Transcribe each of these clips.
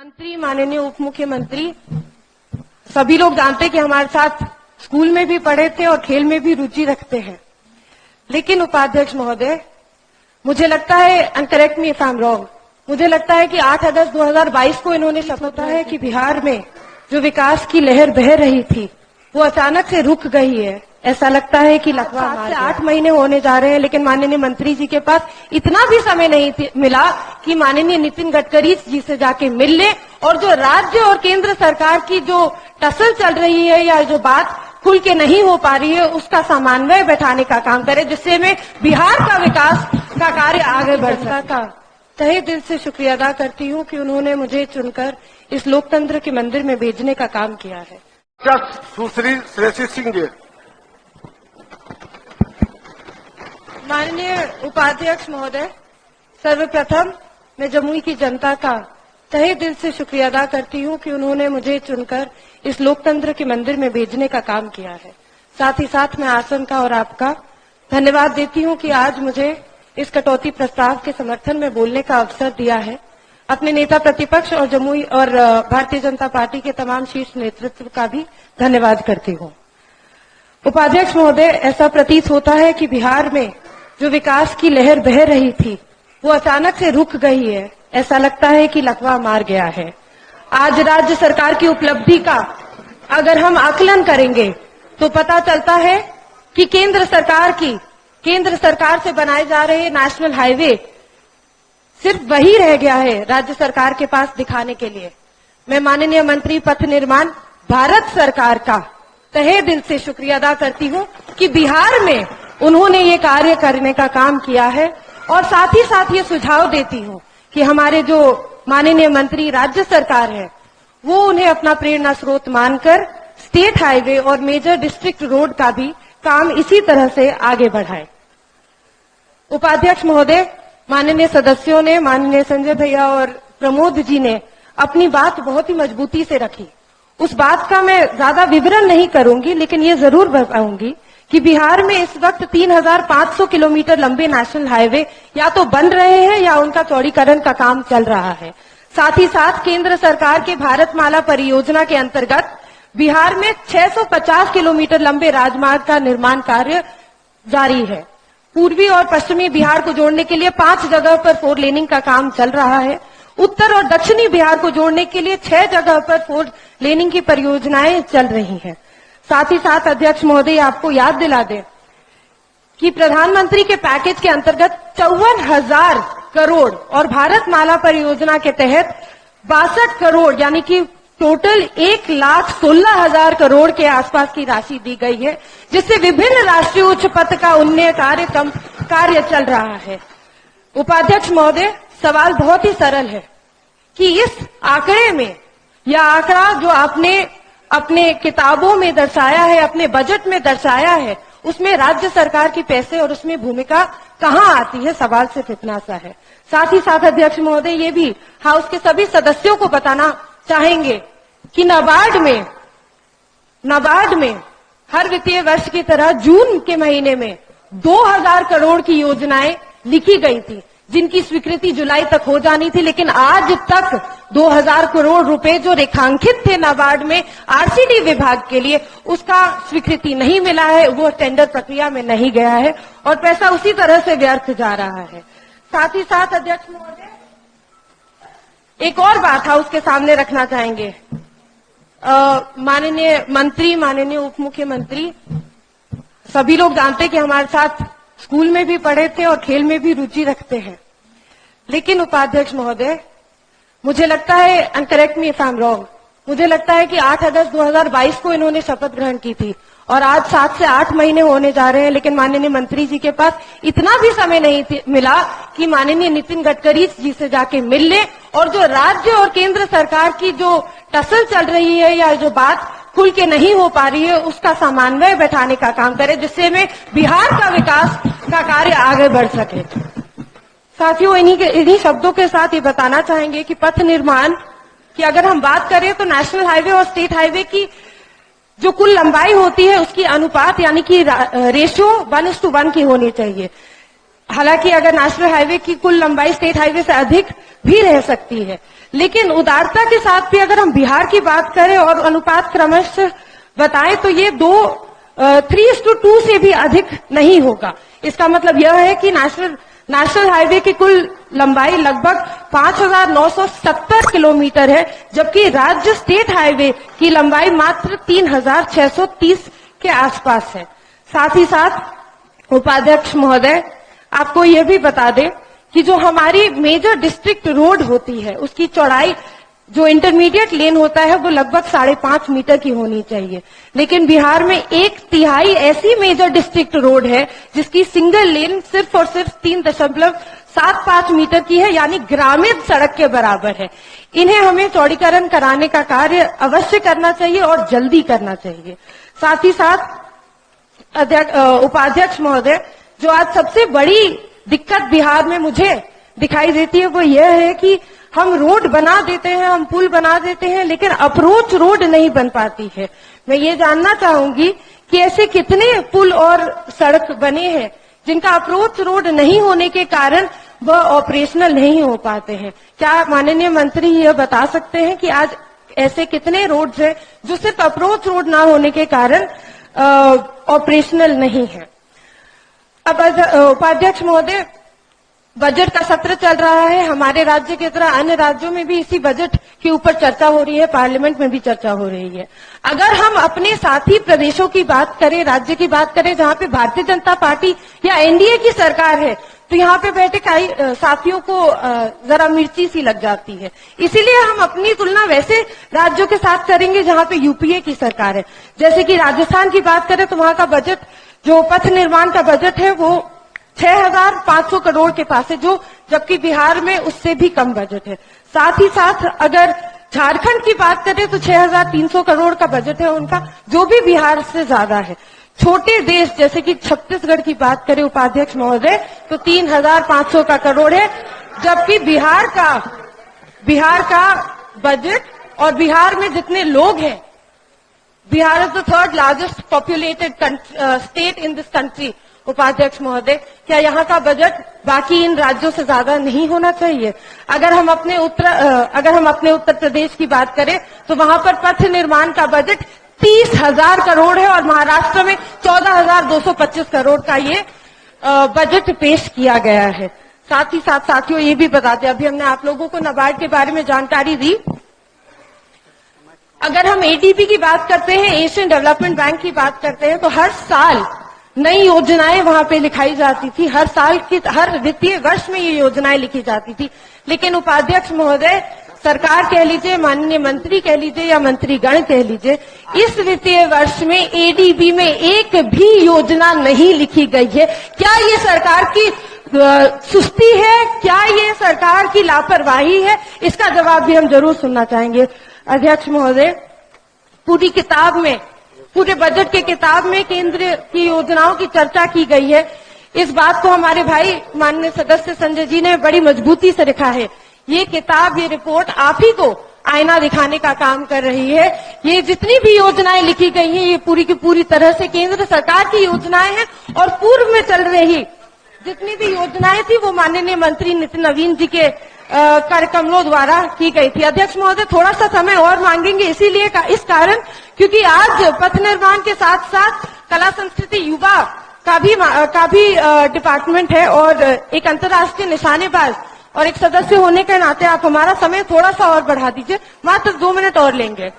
मंत्री, माननीय उप मुख्यमंत्री, सभी लोग जानते हैं कि हमारे साथ स्कूल में भी पढ़े थे और खेल में भी रुचि रखते हैं। लेकिन उपाध्यक्ष महोदय, मुझे लगता है, and correct me if I am wrong, मुझे लगता है कि 8 अगस्त 2022 को इन्होंने शपथ है कि बिहार में जो विकास की लहर बह रही थी वो अचानक से रुक गई है। ऐसा लगता है कि लगभग 7 से 8 महीने होने जा रहे हैं, लेकिन माननीय मंत्री जी के पास इतना भी समय नहीं मिला कि माननीय नितिन गडकरी जी से जाके मिल ले और जो राज्य और केंद्र सरकार की जो टसल चल रही है या जो बात खुल के नहीं हो पा रही है उसका समन्वय बैठाने का काम करे, जिससे में बिहार का विकास का कार्य आगे बढ़ सका। तहे दिल से शुक्रिया अदा करती हूँ कि उन्होंने मुझे चुनकर इस लोकतंत्र के मंदिर में भेजने का काम किया है। सुश्री श्रेयसी सिंह जी। माननीय उपाध्यक्ष महोदय, सर्वप्रथम मैं जमुई की जनता का तहे दिल से शुक्रिया अदा करती हूँ कि उन्होंने मुझे चुनकर इस लोकतंत्र के मंदिर में भेजने का काम किया है। साथ ही साथ मैं आसन का और आपका धन्यवाद देती हूँ कि आज मुझे इस कटौती प्रस्ताव के समर्थन में बोलने का अवसर दिया है। अपने नेता प्रतिपक्ष और जमुई और भारतीय जनता पार्टी के तमाम शीर्ष नेतृत्व का भी धन्यवाद करती हूँ। उपाध्यक्ष महोदय, ऐसा प्रतीत होता है कि बिहार में जो विकास की लहर बह रही थी वो अचानक से रुक गई है। ऐसा लगता है कि लकवा मार गया है। आज राज्य सरकार की उपलब्धि का अगर हम आकलन करेंगे तो पता चलता है कि केंद्र सरकार से बनाए जा रहे नेशनल हाईवे सिर्फ वही रह गया है राज्य सरकार के पास दिखाने के लिए। मैं माननीय मंत्री पथ निर्माण भारत सरकार का तहे दिल से शुक्रिया अदा करती हूँ कि बिहार में उन्होंने ये कार्य करने का काम किया है और साथ ही साथ ये सुझाव देती हूँ कि हमारे जो माननीय मंत्री राज्य सरकार है वो उन्हें अपना प्रेरणा स्रोत मानकर स्टेट हाईवे और मेजर डिस्ट्रिक्ट रोड का भी काम इसी तरह से आगे बढ़ाए। उपाध्यक्ष महोदय, माननीय सदस्यों ने, माननीय संजय भैया और प्रमोद जी ने अपनी बात बहुत ही मजबूती से रखी। उस बात का मैं ज्यादा विवरण नहीं करूंगी, लेकिन ये जरूर बताऊंगी कि बिहार में इस वक्त 3500 किलोमीटर लंबे नेशनल हाईवे या तो बन रहे हैं या उनका चौड़ीकरण का काम चल रहा है। साथ ही साथ केंद्र सरकार के भारतमाला परियोजना के अंतर्गत बिहार में 650 किलोमीटर लंबे राजमार्ग का निर्माण कार्य जारी है। पूर्वी और पश्चिमी बिहार को जोड़ने के लिए 5 जगह पर 4 लेनिंग का काम चल रहा है। उत्तर और दक्षिणी बिहार को जोड़ने के लिए 6 जगह पर 4 लेनिंग की परियोजनाएं चल रही हैं। साथ ही साथ अध्यक्ष महोदय, आपको याद दिला दें कि प्रधानमंत्री के पैकेज के अंतर्गत 54,000 करोड़ और भारतमाला परियोजना के तहत 62 करोड़ यानी कि टोटल 1,16,000 करोड़ के आसपास की राशि दी गई है, जिससे विभिन्न राष्ट्रीय उच्च पथ का उन्नयन कार्य चल रहा है। उपाध्यक्ष महोदय, सवाल बहुत ही सरल है कि इस आंकड़े में यह आंकड़ा जो आपने अपने किताबों में दर्शाया है, अपने बजट में दर्शाया है, उसमें राज्य सरकार की पैसे और उसमें भूमिका कहां आती है? सवाल सिर्फ इतना सा है। साथ ही साथ अध्यक्ष महोदय, ये भी हाउस के सभी सदस्यों को बताना चाहेंगे कि नाबार्ड में हर वित्तीय वर्ष की तरह जून के महीने में 2000 करोड़ की योजनाएं लिखी गई थी, जिनकी स्वीकृति जुलाई तक हो जानी थी, लेकिन आज तक 2000 करोड़ रुपए जो रेखांकित थे नाबार्ड में आरसीडी विभाग के लिए, उसका स्वीकृति नहीं मिला है, वो टेंडर प्रक्रिया में नहीं गया है और पैसा उसी तरह से व्यर्थ जा रहा है। साथ ही साथ अध्यक्ष महोदय, एक और बात हाउस के सामने रखना चाहेंगे। माननीय मंत्री, माननीय उप मुख्यमंत्री, सभी लोग जानते हैं कि हमारे साथ स्कूल में भी पढ़े थे और खेल में भी रुचि रखते हैं। लेकिन उपाध्यक्ष महोदय, मुझे लगता है, and correct me if I am wrong, मुझे लगता है कि 8 अगस्त 2022 को इन्होंने शपथ ग्रहण की थी और आज 7 से 8 महीने होने जा रहे हैं, लेकिन माननीय मंत्री जी के पास इतना भी समय नहीं मिला कि माननीय नितिन गडकरी जी से जाके मिल ले और जो राज्य और केंद्र सरकार की जो टसल चल रही है या जो बात खुल के नहीं हो पा रही है उसका समन्वय बैठाने का काम करे, जिससे में बिहार का विकास का कार्य आगे बढ़ सके। साथियों, इन्हीं शब्दों के साथ ये बताना चाहेंगे कि पथ निर्माण की अगर हम बात करें तो नेशनल हाईवे और स्टेट हाईवे की जो कुल लंबाई होती है उसकी अनुपात यानी कि रेशियो 1:1 की होनी चाहिए। हालांकि अगर नेशनल हाईवे की कुल लंबाई स्टेट हाईवे से अधिक भी रह सकती है, लेकिन उदारता के साथ भी अगर हम बिहार की बात करें और अनुपात क्रमशः बताएं तो ये 3:2 से भी अधिक नहीं होगा। इसका मतलब यह है कि नेशनल हाईवे की कुल लंबाई लगभग 5,970 किलोमीटर है, जबकि राज्य स्टेट हाईवे की लंबाई मात्र 3,630 के आसपास है। साथ ही साथ उपाध्यक्ष महोदय, आपको यह भी बता दें कि जो हमारी मेजर डिस्ट्रिक्ट रोड होती है उसकी चौड़ाई, जो इंटरमीडिएट लेन होता है वो लगभग 5.5 मीटर की होनी चाहिए, लेकिन बिहार में 1/3 ऐसी मेजर डिस्ट्रिक्ट रोड है जिसकी सिंगल लेन सिर्फ और सिर्फ 3.75 मीटर की है, यानी ग्रामीण सड़क के बराबर है। इन्हें हमें चौड़ीकरण कराने का कार्य अवश्य करना चाहिए और जल्दी करना चाहिए। साथ ही साथ उपाध्यक्ष महोदय, जो आज सबसे बड़ी दिक्कत बिहार में मुझे दिखाई देती है वो यह है कि हम रोड बना देते हैं, हम पुल बना देते हैं, लेकिन अप्रोच रोड नहीं बन पाती है। मैं ये जानना चाहूंगी कि ऐसे कितने पुल और सड़क बने हैं जिनका अप्रोच रोड नहीं होने के कारण वह ऑपरेशनल नहीं हो पाते हैं। क्या माननीय मंत्री यह बता सकते हैं कि आज ऐसे कितने रोड्स हैं जो सिर्फ अप्रोच रोड ना होने के कारण ऑपरेशनल नहीं है? अब उपाध्यक्ष महोदय, बजट का सत्र चल रहा है। हमारे राज्य की तरह अन्य राज्यों में भी इसी बजट के ऊपर चर्चा हो रही है, पार्लियामेंट में भी चर्चा हो रही है। अगर हम अपने साथी प्रदेशों की बात करें, राज्य की बात करें जहां पे भारतीय जनता पार्टी या एनडीए की सरकार है, तो यहाँ पे बैठे कई साथियों को जरा मिर्ची सी लग जाती है। इसीलिए हम अपनी तुलना वैसे राज्यों के साथ करेंगे जहां पे यूपीए की सरकार है। जैसे कि राजस्थान की बात करें तो वहां का बजट, जो पथ निर्माण का बजट है, वो 6,500 करोड़ के पास है, जो जबकि बिहार में उससे भी कम बजट है। साथ ही साथ अगर झारखंड की बात करें तो 6,300 करोड़ का बजट है उनका, जो भी बिहार से ज्यादा है। छोटे देश जैसे कि छत्तीसगढ़ की बात करें उपाध्यक्ष महोदय तो 3,500 का करोड़ है, जबकि बिहार का बजट और बिहार में जितने लोग हैं, Bihar is the 3rd largest populated state in this country. उपाध्यक्ष महोदय, क्या यहाँ का बजट बाकी इन राज्यों से ज्यादा नहीं होना चाहिए? अगर हम अपने उत्तर प्रदेश की बात करें तो वहां पर पथ निर्माण का बजट 30,000 करोड़ है और महाराष्ट्र में 14,225 करोड़ का ये बजट पेश किया गया है। साथ ही साथ साथियों ये भी बताते, अभी हमने आप लोगों को नाबार्ड के बारे में जानकारी दी। अगर हम एडीबी की बात करते हैं, एशियन डेवलपमेंट बैंक की बात करते हैं, तो हर साल नई योजनाएं वहां पे लिखाई जाती थी। हर साल की, हर वित्तीय वर्ष में ये योजनाएं लिखी जाती थी। लेकिन उपाध्यक्ष महोदय, सरकार कह लीजिए, माननीय मंत्री कह लीजिए या मंत्रीगण कह लीजिए, इस वित्तीय वर्ष में एडीबी में एक भी योजना नहीं लिखी गई है। क्या ये सरकार की सुस्ती है? क्या ये सरकार की लापरवाही है? इसका जवाब भी हम जरूर सुनना चाहेंगे। अध्यक्ष महोदय, पूरी किताब में, पूरे बजट के किताब में केंद्र की योजनाओं की चर्चा की गई है। इस बात को हमारे भाई माननीय सदस्य संजय जी ने बड़ी मजबूती से लिखा है। ये किताब, ये रिपोर्ट आप ही को आईना दिखाने का काम कर रही है। ये जितनी भी योजनाएं लिखी गई हैं, ये पूरी की पूरी तरह से केंद्र सरकार की योजनाएं हैं और पूर्व में चल रही जितनी भी योजनाएं थी वो माननीय मंत्री नितिन नवीन जी के कार्यक्रमों द्वारा की गई थी। अध्यक्ष महोदय, थोड़ा सा समय और मांगेंगे इसीलिए इस कारण क्योंकि आज पथ निर्माण के साथ साथ कला संस्कृति युवा का भी डिपार्टमेंट है और एक अंतर्राष्ट्रीय निशानेबाज और एक सदस्य होने के नाते आप हमारा समय थोड़ा सा और बढ़ा दीजिए, मात्र 2 मिनट और लेंगे।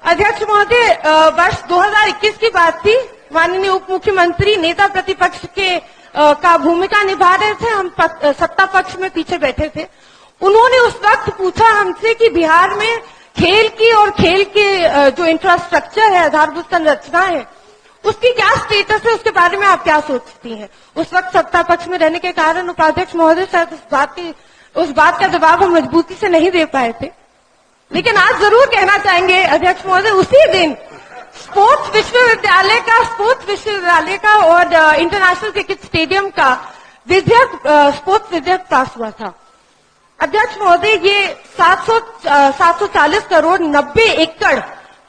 अध्यक्ष महोदय, वर्ष 2021 की बात थी। माननीय उप मुख्यमंत्री नेता प्रतिपक्ष के का भूमिका निभा रहे थे, हम सत्ता पक्ष में पीछे बैठे थे। उन्होंने उस वक्त पूछा हमसे कि बिहार में खेल की और खेल के जो इंफ्रास्ट्रक्चर है, आधारभूत संरचना है, उसकी क्या स्टेटस है, उसके बारे में आप क्या सोचती हैं? उस वक्त सत्ता पक्ष में रहने के कारण उपाध्यक्ष महोदय शायद उस बात का जवाब हम मजबूती से नहीं दे पाए थे, लेकिन आज जरूर कहना चाहेंगे अध्यक्ष महोदय, उसी दिन स्पोर्ट्स विश्वविद्यालय का और इंटरनेशनल क्रिकेट स्टेडियम का स्पोर्ट्स विधेयक पास हुआ था। अध्यक्ष महोदय, ये 740 करोड़ 90 एकड़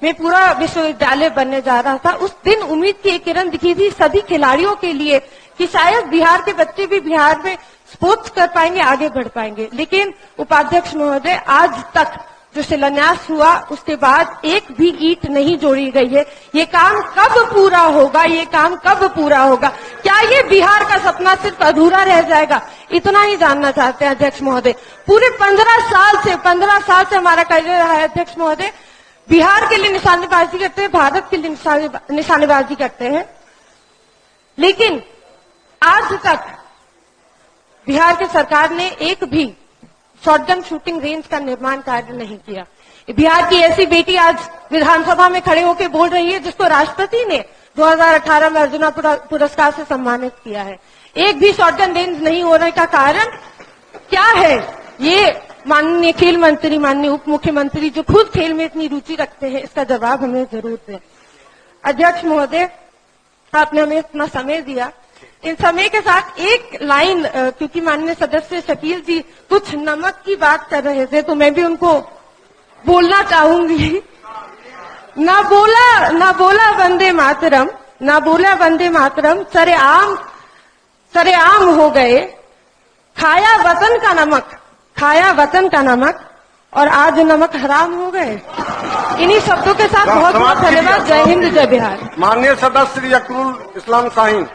में पूरा विश्वविद्यालय बनने जा रहा था। उस दिन उम्मीद की एक किरण दिखी थी सभी खिलाड़ियों के लिए कि शायद बिहार के बच्चे भी बिहार में स्पोर्ट्स कर पाएंगे, आगे बढ़ पाएंगे। लेकिन उपाध्यक्ष महोदय, आज तक जो शिलान्यास हुआ उसके बाद एक भी ईंट नहीं जोड़ी गई है। ये काम कब पूरा होगा? ये काम कब पूरा होगा? क्या ये बिहार का सपना सिर्फ अधूरा रह जाएगा? इतना ही जानना चाहते हैं अध्यक्ष महोदय। पूरे 15 साल से हमारा कार्य रहा है अध्यक्ष महोदय। बिहार के लिए निशानेबाजी करते हैं, भारत के लिए निशानेबाजी करते हैं, लेकिन आज तक बिहार की सरकार ने एक भी शॉटगन शूटिंग रेंज का निर्माण कार्य नहीं किया। बिहार की ऐसी बेटी आज विधानसभा में खड़े होकर बोल रही है जिसको राष्ट्रपति ने 2018 में अर्जुना पुरस्कार से सम्मानित किया है। एक भी शॉटगन रेंज नहीं होने का कारण क्या है? ये माननीय खेल मंत्री, माननीय उप मुख्यमंत्री जो खुद खेल में इतनी रुचि रखते हैं, इसका जवाब हमें जरूर दें। अध्यक्ष महोदय, आपने हमें इतना समय दिया। इन समय के साथ एक लाइन, क्योंकि माननीय सदस्य शकील जी कुछ नमक की बात कर रहे थे, तो मैं भी उनको बोलना चाहूंगी। ना बोला वंदे मातरम, ना बोला वंदे मातरम, सरेआम हो गए, खाया वतन का नमक और आज नमक हराम हो गए। इन्हीं शब्दों के साथ बहुत बहुत धन्यवाद। जय हिंद, जय बिहार। माननीय सदस्य श्री अकरुल इस्लाम शाहीन।